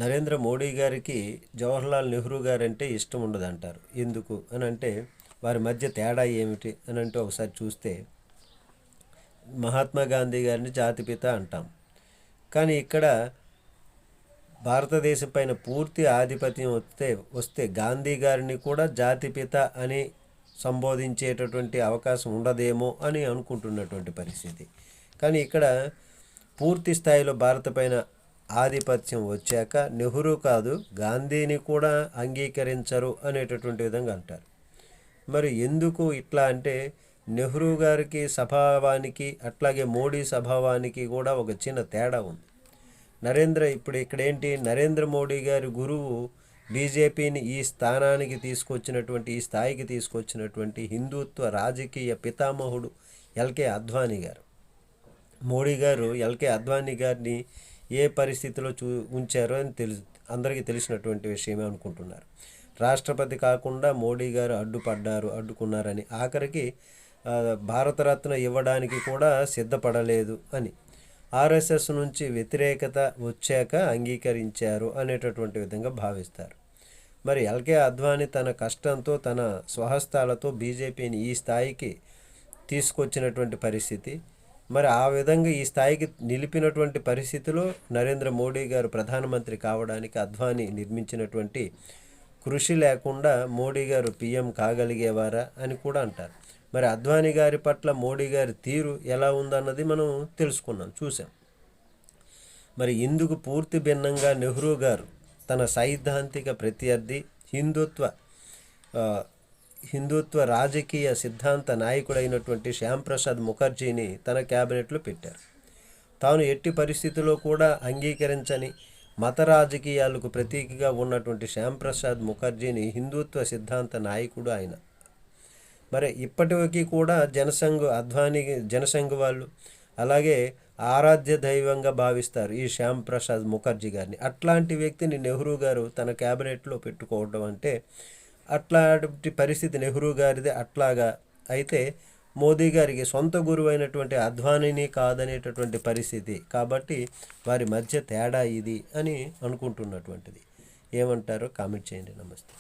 నరేంద్ర మోడీ గారికి జవహర్లాల్ నెహ్రూ గారంటే ఇష్టం ఉండదంటారు. ఎందుకు అని అంటే వారి మధ్య తేడా ఏమిటి అని అంటే ఒకసారి చూస్తే మహాత్మా గాంధీ గారిని జాతిపిత అంటాం. కానీ ఇక్కడ భారతదేశం పైన పూర్తి ఆధిపత్యం వస్తే గాంధీ గారిని కూడా జాతిపిత అని సంబోధించేటటువంటి అవకాశం ఉండదేమో అని అనుకుంటున్నటువంటి పరిస్థితి. కానీ ఇక్కడ పూర్తి స్థాయిలో భారత పైన ఆధిపత్యం వచ్చాక నెహ్రూ కాదు గాంధీని కూడా అంగీకరించరు అనేటటువంటి విధంగా అంటారు. మరి ఎందుకు ఇట్లా అంటే నెహ్రూ గారికి స్వభావానికి అట్లాగే మోడీ స్వభావానికి కూడా ఒక చిన్న తేడా ఉంది. ఇప్పుడు ఇక్కడ ఏంటి, నరేంద్ర మోడీ గారి గురువు బీజేపీని ఈ స్థానానికి తీసుకొచ్చినటువంటి, ఈ స్థాయికి తీసుకొచ్చినటువంటి హిందుత్వ రాజకీయ పితామహుడు ఎల్కే అద్వానీ గారు. మోడీ గారు ఎల్కే అద్వానీ గారిని ఏ పరిస్థితిలో ఉంచారో అని అందరికీ తెలిసినటువంటి విషయమే అనుకుంటున్నారు. రాష్ట్రపతి కాకుండా మోడీ గారు అడ్డుకున్నారని, ఆఖరికి భారతరత్న ఇవ్వడానికి కూడా సిద్ధపడలేదు అని, ఆర్ఎస్ఎస్ నుంచి వ్యతిరేకత వచ్చాక అంగీకరించారు అనేటటువంటి విధంగా భావిస్తారు. మరి ఎల్కే అద్వానీ తన కష్టంతో తన స్వహస్తాలతో బీజేపీని ఈ స్థాయికి తీసుకొచ్చినటువంటి పరిస్థితి, మరి ఆ విధంగా ఈ స్థాయికి నిలిపినటువంటి పరిస్థితిలో నరేంద్ర మోడీ గారు ప్రధానమంత్రి కావడానికి అద్వానీ నిర్మించినటువంటి కృషి లేకుండా మోడీ గారు పీఎం కాగలిగేవారా అని కూడా అంటారు. మరి అద్వానీ గారి పట్ల మోడీ గారి తీరు ఎలా ఉందన్నది మనం చూసాం. మరి ఇందుకు పూర్తి భిన్నంగా నెహ్రూ గారు తన సైద్ధాంతిక ప్రత్యర్థి హిందుత్వ రాజకీయ సిద్ధాంత నాయకుడైనటువంటి శ్యాంప్రసాద్ ముఖర్జీని తన క్యాబినెట్లో పెట్టారు. తాను ఎట్టి పరిస్థితుల్లో కూడా అంగీకరించని మత రాజకీయాలకు ప్రతీకగా ఉన్నటువంటి శ్యాంప్రసాద్ ముఖర్జీని హిందుత్వ సిద్ధాంత నాయకుడు ఆయన. మరి ఇప్పటికీ కూడా జనసంఘ్ వాళ్ళు అలాగే ఆరాధ్య దైవంగా భావిస్తారు ఈ శ్యాంప్రసాద్ ముఖర్జీ గారిని. అట్లాంటి వ్యక్తిని నెహ్రూ గారు తన క్యాబినెట్లో పెట్టుకోవడం అంటే, అట్లాంటి పరిస్థితి నెహ్రూ గారిది. అట్లాగా అయితే మోదీ గారికి సొంత గురువు అయినటువంటి అద్వానీని కాదనేటటువంటి పరిస్థితి. కాబట్టి వారి మధ్య తేడా ఇది అని అనుకుంటున్నటువంటిది. ఏమంటారో కామెంట్ చేయండి. నమస్తే.